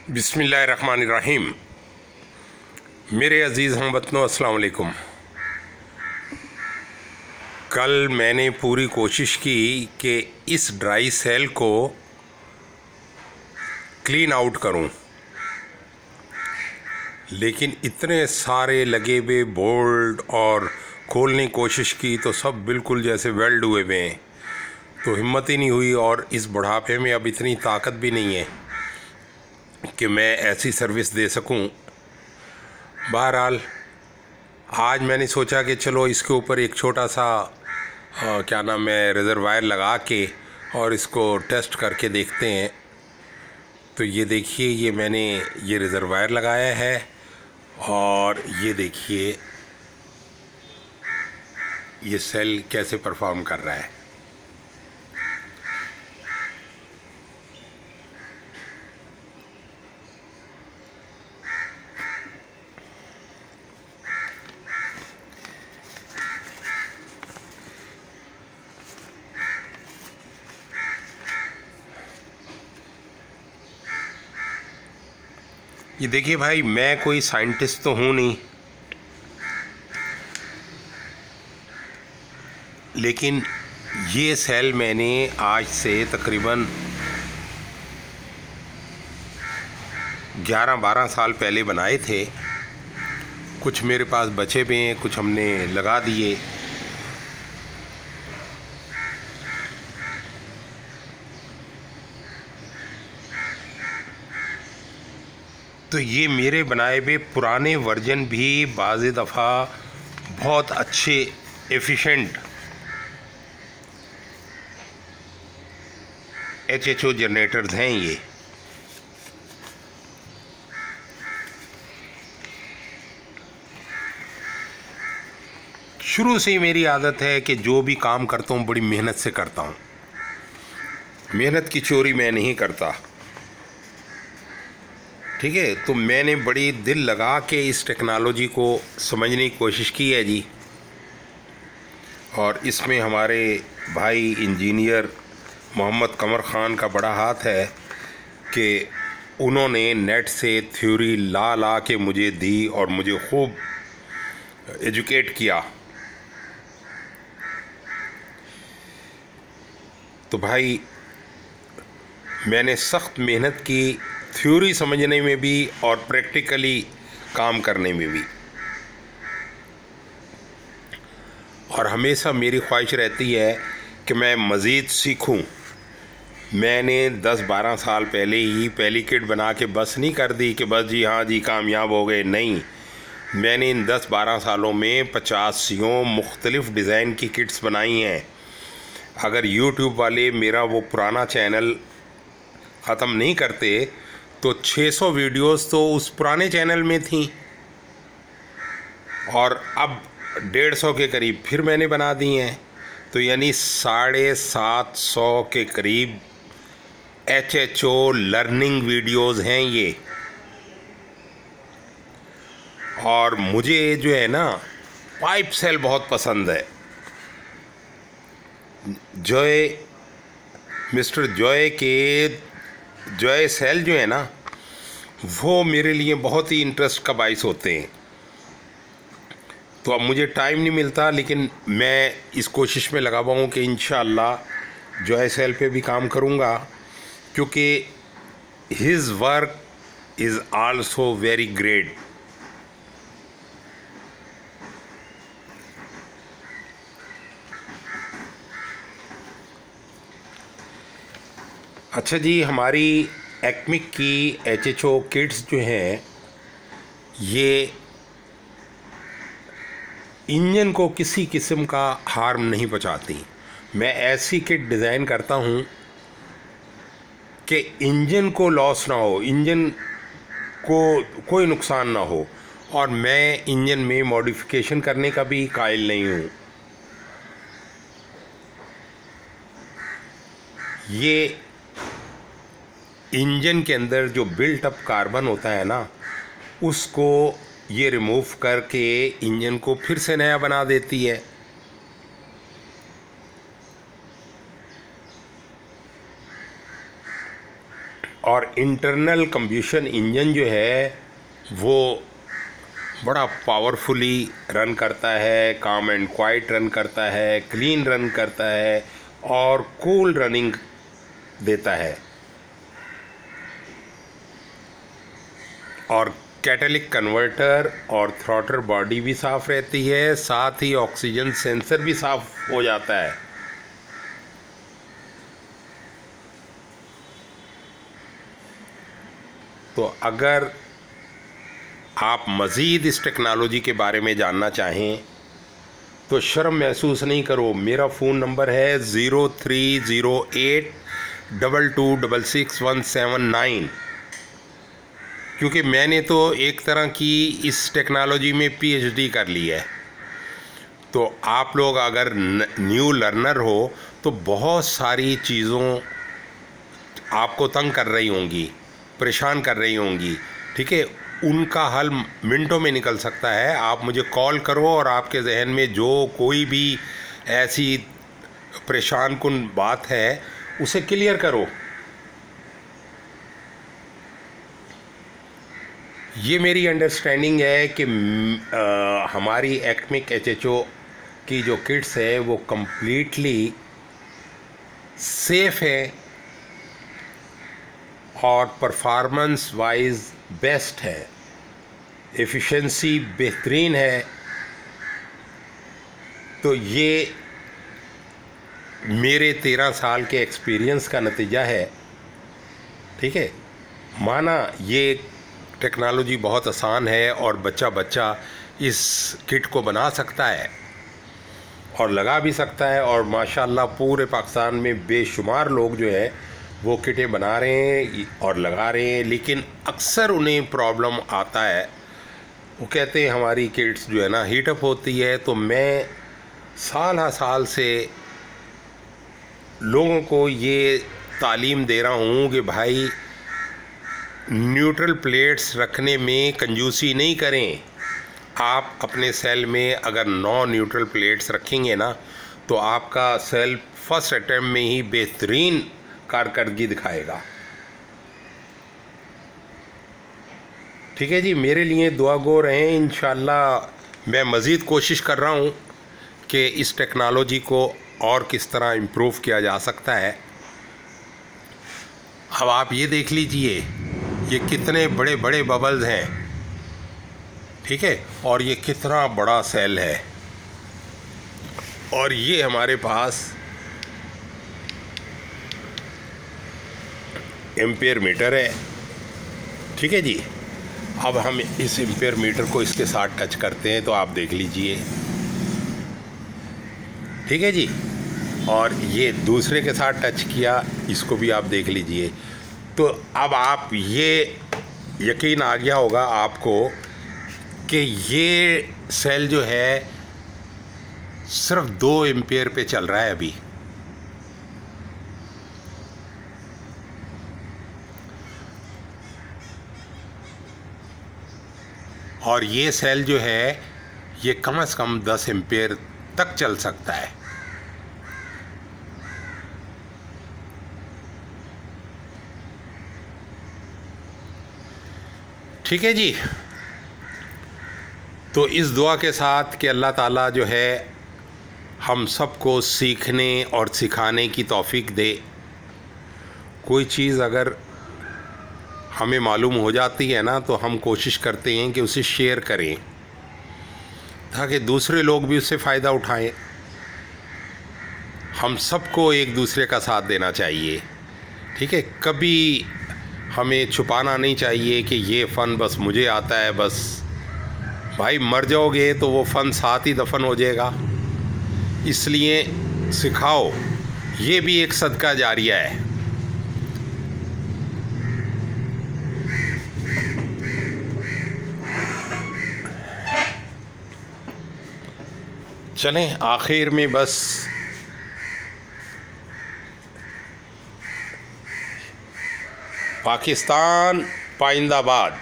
बिस्मिल्लाहिर्रहमानिर्रहीम। मेरे अज़ीज़ हमवतनों, अस्सलाम वालेकुम। कल मैंने पूरी कोशिश की कि इस ड्राई सेल को क्लीन आउट करूं, लेकिन इतने सारे लगे हुए बोल्ट और खोलने की कोशिश की तो सब बिल्कुल जैसे वेल्ड हुए हुए हैं, तो हिम्मत ही नहीं हुई। और इस बुढ़ापे में अब इतनी ताकत भी नहीं है कि मैं ऐसी सर्विस दे सकूं। बहरहाल आज मैंने सोचा कि चलो इसके ऊपर एक छोटा सा क्या नाम है रिज़र्वायर लगा के और इसको टेस्ट करके देखते हैं। तो ये देखिए, ये मैंने ये रिज़र्वायर लगाया है और ये देखिए ये सेल कैसे परफॉर्म कर रहा है। ये देखिए भाई, मैं कोई साइंटिस्ट तो हूँ नहीं, लेकिन ये सेल मैंने आज से तकरीबन 11-12 साल पहले बनाए थे। कुछ मेरे पास बचे भी हैं, कुछ हमने लगा दिए। तो ये मेरे बनाए हुए पुराने वर्जन भी बाज़ दफ़ा बहुत अच्छे एफिशिएंट HHO जनरेटर्स हैं। ये शुरू से ही मेरी आदत है कि जो भी काम करता हूँ बड़ी मेहनत से करता हूँ, मेहनत की चोरी मैं नहीं करता। ठीक है, तो मैंने बड़ी दिल लगा के इस टेक्नोलॉजी को समझने की कोशिश की है जी। और इसमें हमारे भाई इंजीनियर मोहम्मद कमर ख़ान का बड़ा हाथ है कि उन्होंने नेट से थ्योरी ला के मुझे दी और मुझे खूब एजुकेट किया। तो भाई मैंने सख्त मेहनत की, थ्योरी समझने में भी और प्रैक्टिकली काम करने में भी। और हमेशा मेरी ख्वाहिश रहती है कि मैं मज़ीद सीखूं। मैंने 10-12 साल पहले ही पहली किट बना के बस नहीं कर दी कि बस जी हाँ जी कामयाब हो गए। नहीं, मैंने इन 10-12 सालों में 85 मुख्तलिफ़ डिज़ाइन की किट्स बनाई हैं। अगर YouTube वाले मेरा वो पुराना चैनल ख़त्म नहीं करते तो 600 वीडियोस तो उस पुराने चैनल में थी, और अब 150 के करीब फिर मैंने बना दी हैं। तो यानी 750 के करीब HHO लर्निंग वीडियोस हैं ये। और मुझे जो है ना पाइप सेल बहुत पसंद है। मिस्टर जॉय के जॉय सेल जो है ना, वो मेरे लिए बहुत ही इंटरेस्ट का बाइस होते हैं। तो अब मुझे टाइम नहीं मिलता, लेकिन मैं इस कोशिश में लगा हुआ हूँ कि इंशाअल्लाह जॉय सेल पे भी काम करूँगा, क्योंकि his work is also very great. अच्छा जी, हमारी एक्मिक की HHO किट्स जो हैं ये इंजन को किसी किस्म का हार्म नहीं पहुंचाती। मैं ऐसी किट डिज़ाइन करता हूं कि इंजन को लॉस ना हो, इंजन को कोई नुकसान ना हो, और मैं इंजन में मॉडिफिकेशन करने का भी कायल नहीं हूं। ये इंजन के अंदर जो बिल्ट अप कार्बन होता है ना, उसको ये रिमूव करके इंजन को फिर से नया बना देती है। और इंटरनल कंबशन इंजन जो है वो बड़ा पावरफुली रन करता है, काम एंड क्वाइट रन करता है, क्लीन रन करता है और कूल रनिंग देता है। और कैटलिक कन्वर्टर और थ्रॉटल बॉडी भी साफ़ रहती है, साथ ही ऑक्सीजन सेंसर भी साफ़ हो जाता है। तो अगर आप मज़ीद इस टेक्नोलॉजी के बारे में जानना चाहें तो शर्म महसूस नहीं करो। मेरा फ़ोन नंबर है 030822666179, क्योंकि मैंने तो एक तरह की इस टेक्नोलॉजी में PhD कर ली है। तो आप लोग अगर न्यू लर्नर हो तो बहुत सारी चीज़ों आपको तंग कर रही होंगी, परेशान कर रही होंगी, ठीक है, उनका हल मिनटों में निकल सकता है। आप मुझे कॉल करो और आपके जहन में जो कोई भी ऐसी परेशान कुन बात है उसे क्लियर करो। ये मेरी अंडरस्टैंडिंग है कि हमारी एक्मिक HHO की जो किट्स है वो कम्प्लीटली सेफ़ है और परफॉर्मेंस वाइज बेस्ट है, एफिशिएंसी बेहतरीन है। तो ये मेरे 13 साल के एक्सपीरियंस का नतीजा है, ठीक है। माना ये टेक्नोलॉजी बहुत आसान है और बच्चा इस किट को बना सकता है और लगा भी सकता है, और माशाल्लाह पूरे पाकिस्तान में बेशुमार लोग जो है वो किटें बना रहे हैं और लगा रहे हैं। लेकिन अक्सर उन्हें प्रॉब्लम आता है, वो कहते हैं हमारी किट्स जो है ना हीटअप होती है। तो मैं साल से लोगों को ये तालीम दे रहा हूँ कि भाई न्यूट्रल प्लेट्स रखने में कंजूसी नहीं करें। आप अपने सेल में अगर 9 न्यूट्रल प्लेट्स रखेंगे ना तो आपका सेल फर्स्ट अटैम्प्ट में ही बेहतरीन कारकर्दगी दिखाएगा, ठीक है जी। मेरे लिए दुआ गो रहें। इंशाल्लाह मैं मज़ीद कोशिश कर रहा हूँ कि इस टेक्नोलॉजी को और किस तरह इम्प्रूव किया जा सकता है। अब आप ये देख लीजिए ये कितने बड़े बड़े बबल्स हैं, ठीक है, और ये कितना बड़ा सेल है। और ये हमारे पास एम्पेयर मीटर है, ठीक है जी। अब हम इस एम्पेयर मीटर को इसके साथ टच करते हैं तो आप देख लीजिए, ठीक है जी। और ये दूसरे के साथ टच किया, इसको भी आप देख लीजिए। तो अब आप ये यकीन आ गया होगा आपको कि ये सेल जो है सिर्फ 2 एम्पेयर पे चल रहा है अभी। और ये सेल जो है ये कम से कम 10 एम्पेयर तक चल सकता है। ठीक है जी। तो इस दुआ के साथ कि अल्लाह ताला जो है हम सबको सीखने और सिखाने की तौफीक दे। कोई चीज़ अगर हमें मालूम हो जाती है ना तो हम कोशिश करते हैं कि उसे शेयर करें ताकि दूसरे लोग भी उससे फ़ायदा उठाएं। हम सबको एक दूसरे का साथ देना चाहिए, ठीक है। कभी हमें छुपाना नहीं चाहिए कि ये फ़न बस मुझे आता है, बस भाई मर जाओगे तो वो फ़न साथ ही दफन हो जाएगा। इसलिए सिखाओ, ये भी एक सदका जारिया है। चलें आखिर में बस पाकिस्तान पाइंदाबाद।